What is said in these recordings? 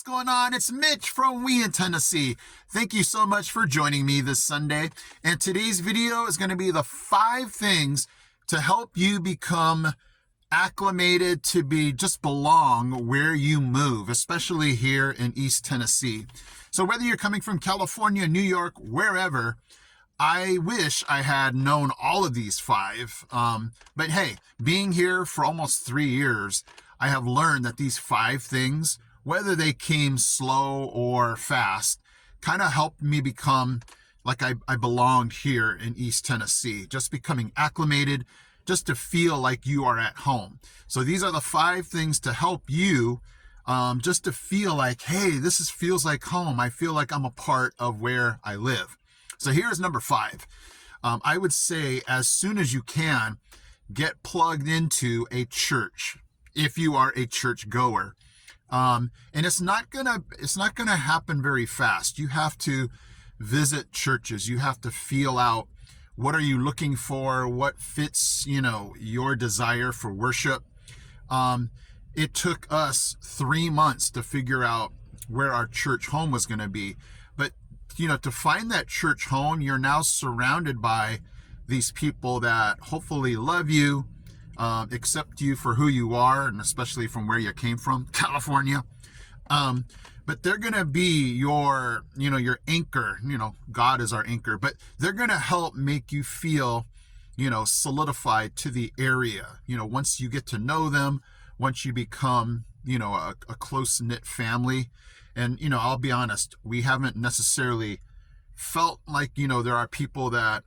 going on? It's Mitch from We in Tennessee. Thank you so much for joining me this Sunday. And today's video is going to be the 5 things to help you become acclimated to just belong where you move, especially here in East Tennessee. So whether you're coming from California, New York, wherever, I wish I had known all of these 5. But hey, being here for almost 3 years, I have learned that these 5 things, whether they came slow or fast, kind of helped me become like I belonged here in East Tennessee, just becoming acclimated, just to feel like you are at home. So these are the 5 things to help you just to feel like, hey, this feels like home. I feel like I'm a part of where I live. So here's number 5. I would say as soon as you can, get plugged into a church if you are a church goer. And it's not gonna happen very fast. You have to visit churches. You have to feel out what are you looking for, what fits, your desire for worship. It took us 3 months to figure out where our church home was going to be. But, to find that church home, you're now surrounded by these people that hopefully love you, accept you for who you are, and especially from where you came from, California. But they're going to be your anchor. God is our anchor, but they're going to help make you feel, solidified to the area. Once you get to know them, once you become, a close-knit family. And, I'll be honest, we haven't necessarily felt like, there are people that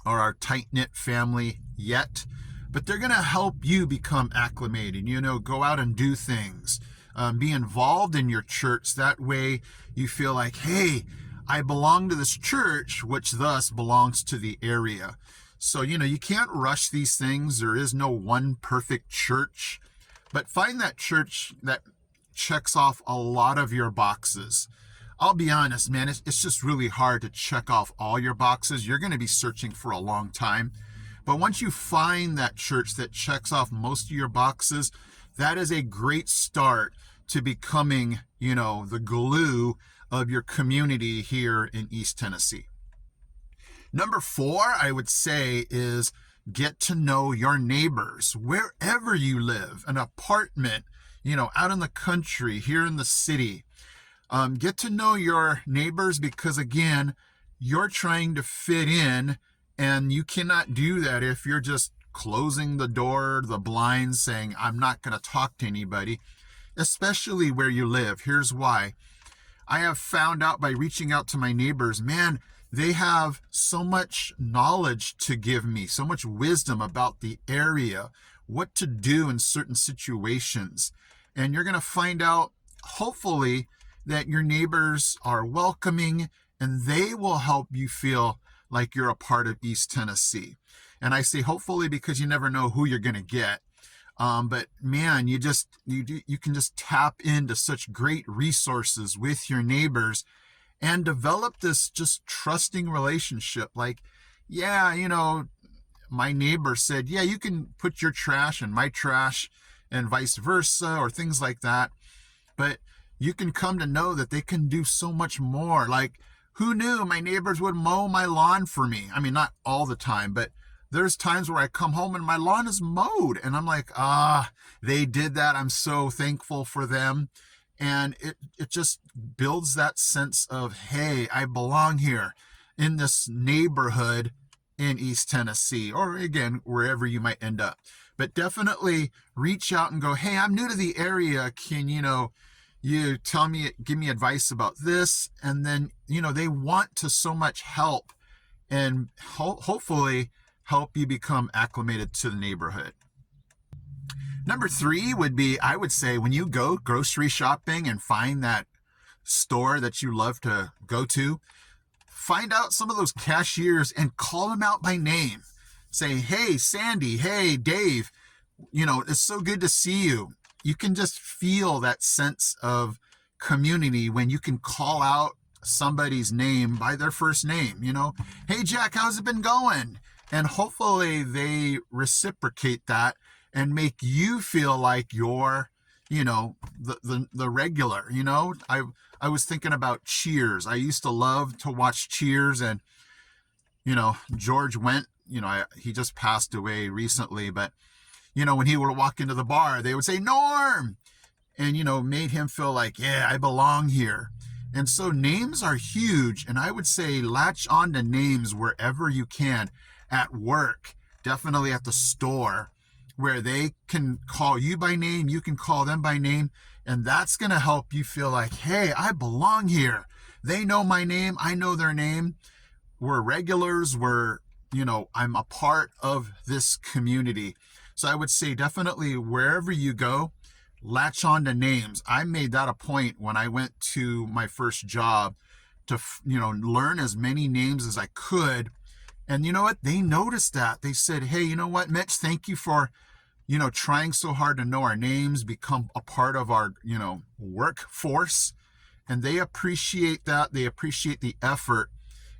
are our tight-knit family yet, but they're going to help you become acclimated, go out and do things, be involved in your church. That way you feel like, hey, I belong to this church, which thus belongs to the area. So, you can't rush these things. There is no one perfect church, but find that church that checks off a lot of your boxes. I'll be honest, man, it's just really hard to check off all your boxes. You're going to be searching for a long time. But once you find that church that checks off most of your boxes, that is a great start to becoming, the glue of your community here in East Tennessee. Number 4, I would say, is get to know your neighbors wherever you live, an apartment, out in the country, here in the city. Get to know your neighbors because, again, you're trying to fit in, and you cannot do that if you're just closing the door, the blinds, saying, I'm not going to talk to anybody, especially where you live. Here's why. I have found out by reaching out to my neighbors, man, they have so much knowledge to give me, so much wisdom about the area, what to do in certain situations. And you're going to find out, hopefully, that your neighbors are welcoming and they will help you feel like you're a part of East Tennessee. And I say hopefully because you never know who you're going to get. But man, you can just tap into such great resources with your neighbors and develop this just trusting relationship. Like, yeah, my neighbor said, yeah, you can put your trash in my trash and vice versa, or things like that. But you can come to know that they can do so much more. Like, who knew my neighbors would mow my lawn for me? I mean, not all the time, but there's times where I come home and my lawn is mowed. And I'm like, they did that. I'm so thankful for them. And it just builds that sense of, hey, I belong here in this neighborhood in East Tennessee, or again, wherever you might end up. But definitely reach out and go, hey, I'm new to the area. Can, you tell me, give me advice about this? And then, they want to so much help and hopefully help you become acclimated to the neighborhood. Number 3 would be, I would say, when you go grocery shopping and find that store that you love to go to, find out some of those cashiers and call them out by name. Say, hey, Sandy, hey, Dave, it's so good to see you. You can just feel that sense of community when you can call out somebody's name by their first name. Hey, Jack, how's it been going? And hopefully they reciprocate that and make you feel like you're the regular, I was thinking about Cheers. I used to love to watch Cheers, and George Wendt, he just passed away recently, but when he would walk into the bar, they would say Norm, and made him feel like, yeah, I belong here. And so names are huge, and I would say latch on to names wherever you can. At work, definitely at the store, where they can call you by name, you can call them by name, and that's going to help you feel like, hey, I belong here. They know my name, I know their name. We're regulars, I'm a part of this community. So I would say definitely wherever you go, latch on to names. I made that a point when I went to my first job to, learn as many names as I could. And you know what? They noticed that. They said, hey, you know what, Mitch, thank you for, trying so hard to know our names, become a part of our, workforce. And they appreciate that. They appreciate the effort.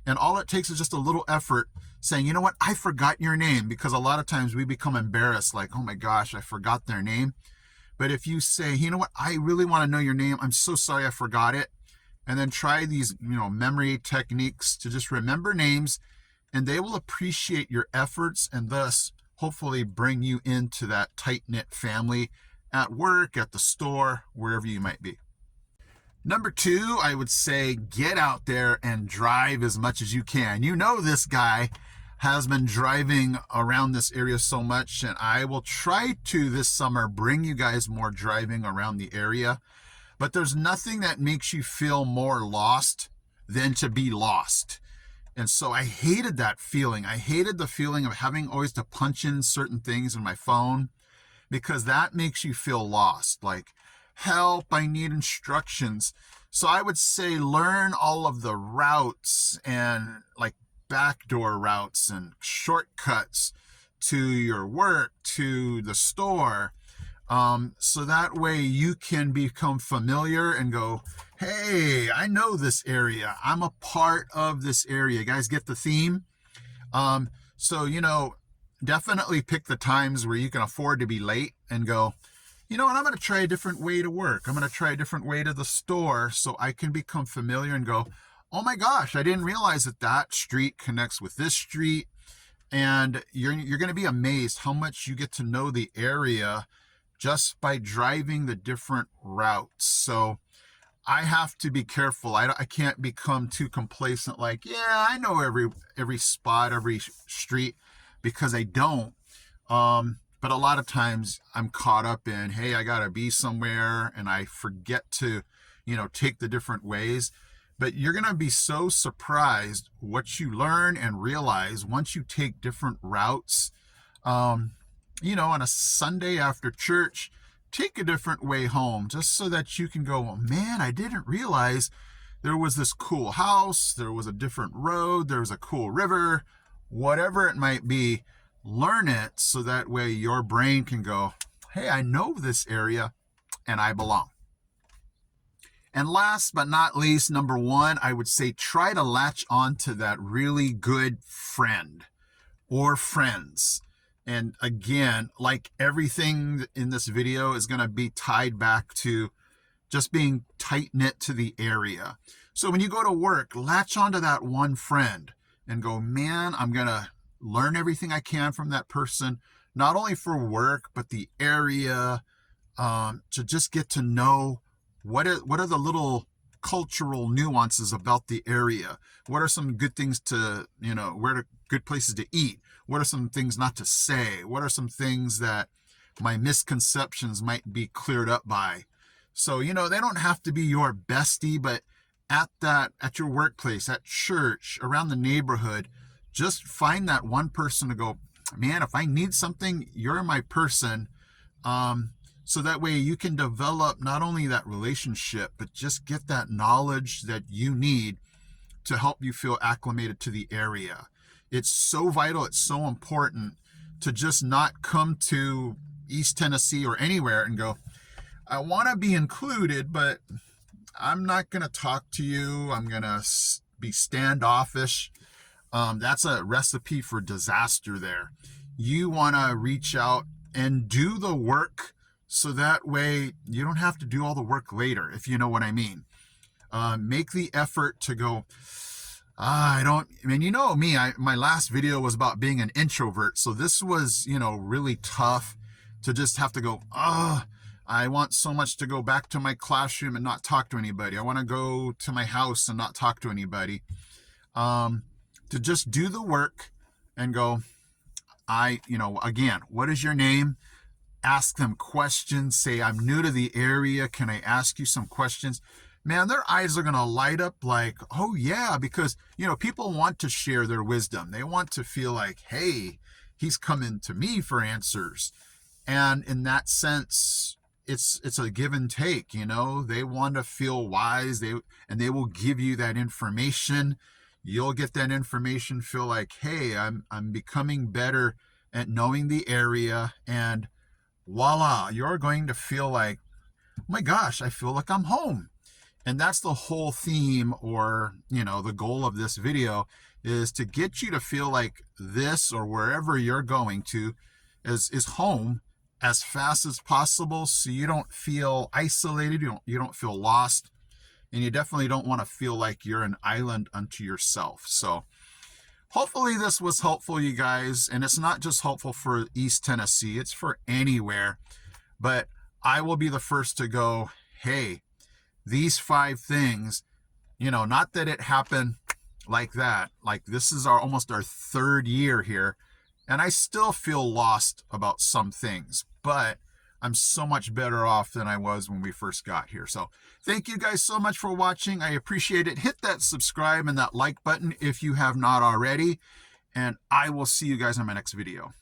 And all it takes is just a little effort saying, you know what, I forgot your name, because a lot of times we become embarrassed, like, oh my gosh, I forgot their name. But if you say, you know what, I really want to know your name, I'm so sorry I forgot it, and then try these, memory techniques to just remember names, and they will appreciate your efforts, and thus hopefully bring you into that tight-knit family at work, at the store, wherever you might be. Number 2, I would say get out there and drive as much as you can. This guy has been driving around this area so much, and I will try to this summer bring you guys more driving around the area. But there's nothing that makes you feel more lost than to be lost. And so I hated that feeling. I hated the feeling of having always to punch in certain things in my phone, because that makes you feel lost. Like, help, I need instructions. So I would say learn all of the routes, and like backdoor routes and shortcuts to your work, to the store. So that way you can become familiar and go, hey, I know this area. I'm a part of this area. You guys get the theme? So, definitely pick the times where you can afford to be late and go, you know what, I'm going to try a different way to work. I'm going to try a different way to the store, so I can become familiar and go, oh my gosh, I didn't realize that street connects with this street. And you're going to be amazed how much you get to know the area just by driving the different routes. So I have to be careful. I can't become too complacent, like, yeah, I know every spot, every street, because I don't. But a lot of times I'm caught up in, hey, I got to be somewhere, and I forget to, take the different ways. But you're going to be so surprised what you learn and realize once you take different routes. On a Sunday after church, take a different way home, just so that you can go, man, I didn't realize there was this cool house, there was a different road, there was a cool river, whatever it might be. Learn it so that way your brain can go, hey, I know this area and I belong. And last but not least, number 1, I would say try to latch on to that really good friend or friends. And again, like everything in this video is going to be tied back to just being tight-knit to the area. So when you go to work, latch onto that one friend and go, man, I'm going to learn everything I can from that person, not only for work, but the area, to just get to know what are the little cultural nuances about the area. What are some good things to, where are good places to eat? What are some things not to say? What are some things that my misconceptions might be cleared up by? So, they don't have to be your bestie, but at your workplace, at church, around the neighborhood, just find that one person to go, man, if I need something, you're my person. So that way you can develop not only that relationship, but just get that knowledge that you need to help you feel acclimated to the area. It's so vital. It's so important to just not come to East Tennessee or anywhere and go, I want to be included, but I'm not going to talk to you. I'm going to be standoffish. That's a recipe for disaster there. You want to reach out and do the work so that way you don't have to do all the work later, if you know what I mean. Make the effort to go, I don't, I mean, you know me, my last video was about being an introvert. So this was, really tough to just have to go, I want so much to go back to my classroom and not talk to anybody. I want to go to my house and not talk to anybody. To just do the work and go, again, what is your name? Ask them questions. Say, I'm new to the area. Can I ask you some questions? Man, their eyes are going to light up like, oh yeah, because, people want to share their wisdom. They want to feel like, hey, he's coming to me for answers. And in that sense, it's a give and take, they want to feel wise. They will give you that information. You'll get that information, feel like, hey, I'm becoming better at knowing the area, and voila, you're going to feel like, oh my gosh, I feel like I'm home. And that's the whole theme, or, the goal of this video is to get you to feel like this, or wherever you're going to, is home as fast as possible, so you don't feel isolated, you don't feel lost, and you definitely don't want to feel like you're an island unto yourself. So hopefully this was helpful, you guys. And it's not just helpful for East Tennessee, it's for anywhere. But I will be the first to go, hey, these 5 things, not that it happened like that. Like, this is almost our 3rd year here, and I still feel lost about some things, but I'm so much better off than I was when we first got here. So thank you guys so much for watching. I appreciate it. Hit that subscribe and that like button if you have not already, and I will see you guys in my next video.